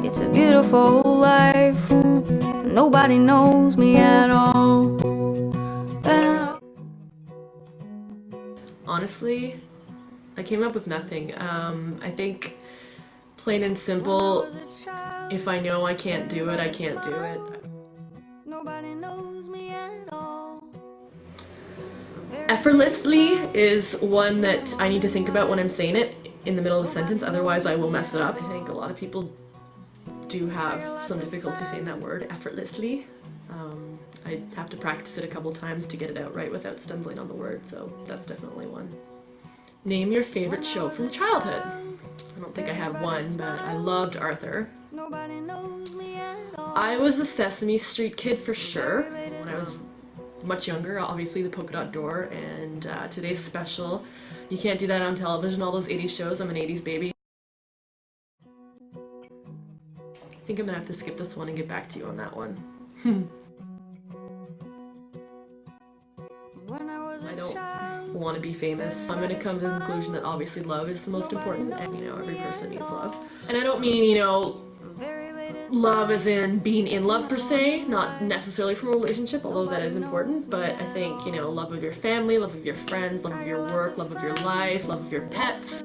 It's a beautiful life. Nobody knows me at all. Honestly, I came up with nothing. I think plain and simple, if I know I can't do it, I can't do it. Nobody knows me at all. Effortlessly is one that I need to think about when I'm saying it in the middle of a sentence, otherwise I will mess it up. I think a lot of people do have some difficulty saying that word, effortlessly. I have to practice it a couple times to get it out right without stumbling on the word, so that's definitely one. Name your favorite show from childhood. I don't think I had one, but I loved Arthur. I was a Sesame Street kid for sure. When I was much younger, obviously the Polka Dot Door and Today's Special. You can't do that on television, all those 80s shows. I'm an 80s baby. I think I'm gonna have to skip this one and get back to you on that one. I don't want to be famous. I'm gonna come to the conclusion that obviously love is the most important, and you know, every person needs love. And I don't mean, you know, love as in being in love per se, not necessarily from a relationship, although that is important, but I think, you know, love of your family, love of your friends, love of your work, love of your life, love of your pets.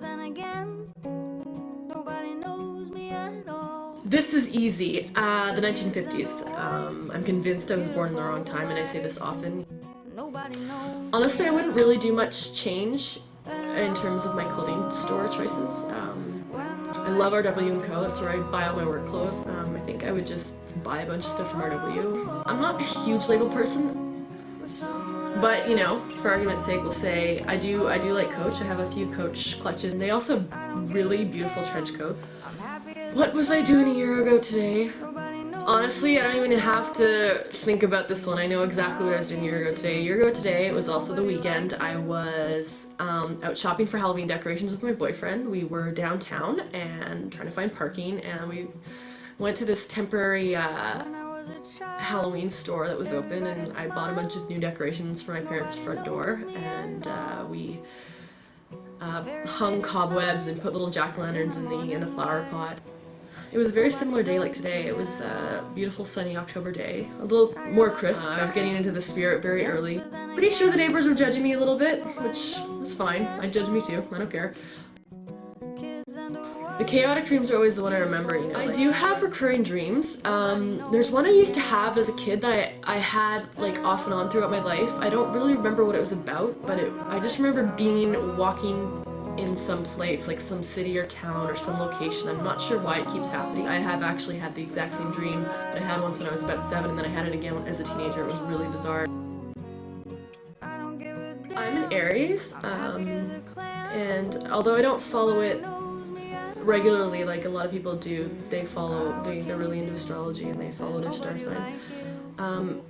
This is easy. The 1950s. I'm convinced I was born in the wrong time, and I say this often. Honestly, I wouldn't really do much change in terms of my clothing store choices. I love RW & Co. That's where I buy all my work clothes. I think I would just buy a bunch of stuff from RW. I'm not a huge label person, but you know, for argument's sake, we'll say I do like Coach. I have a few Coach clutches, and they also have really beautiful trench coat. What was I doing a year ago today? Honestly, I don't even have to think about this one. I know exactly what I was doing a year ago today. A year ago today, it was also the weekend. I was out shopping for Halloween decorations with my boyfriend. We were downtown and trying to find parking, and we went to this temporary Halloween store that was open, and I bought a bunch of new decorations for my parents' front door, and we hung cobwebs and put little jack-o'-lanterns in the flower pot. It was a very similar day like today. It was a beautiful sunny October day, a little more crisp. I was getting into the spirit very early. Pretty sure the neighbors were judging me a little bit, which is fine. I'd judge me too, I don't care. The chaotic dreams are always the one I remember, you know. I do have recurring dreams. There's one I used to have as a kid that I had like off and on throughout my life. I don't really remember what it was about, but I just remember walking in some place, like some city or town or some location. I'm not sure why it keeps happening. I have actually had the exact same dream that I had once when I was about 7, and then I had it again as a teenager. It was really bizarre. I'm an Aries, and although I don't follow it regularly like a lot of people do, they're really into astrology and they follow their star sign.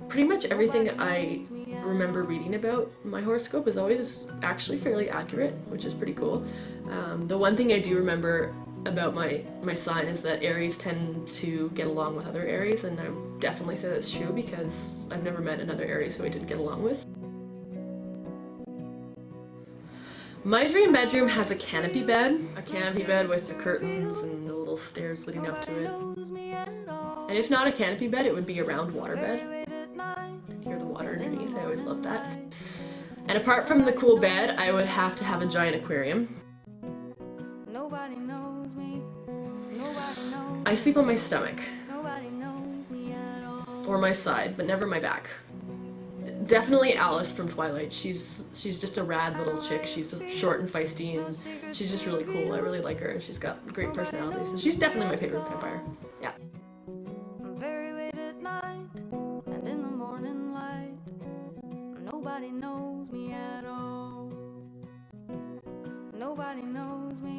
Pretty much everything I remember reading about my horoscope is always actually fairly accurate, which is pretty cool. The one thing I do remember about my sign is that Aries tend to get along with other Aries, and I definitely say that's true because I've never met another Aries who I didn't get along with. My dream bedroom has a canopy bed with the curtains and the little stairs leading up to it. And if not a canopy bed, it would be a round water bed. Hear the water underneath, I always love that. And apart from the cool bed, I would have to have a giant aquarium. I sleep on my stomach. Or my side, but never my back. Definitely Alice from Twilight. She's just a rad little chick. She's short and feisty, and she's just really cool. I really like her, and she's got a great personality. So she's definitely my favorite vampire. Yeah. Very late at night, and in the morning light, nobody knows me at all. Nobody knows me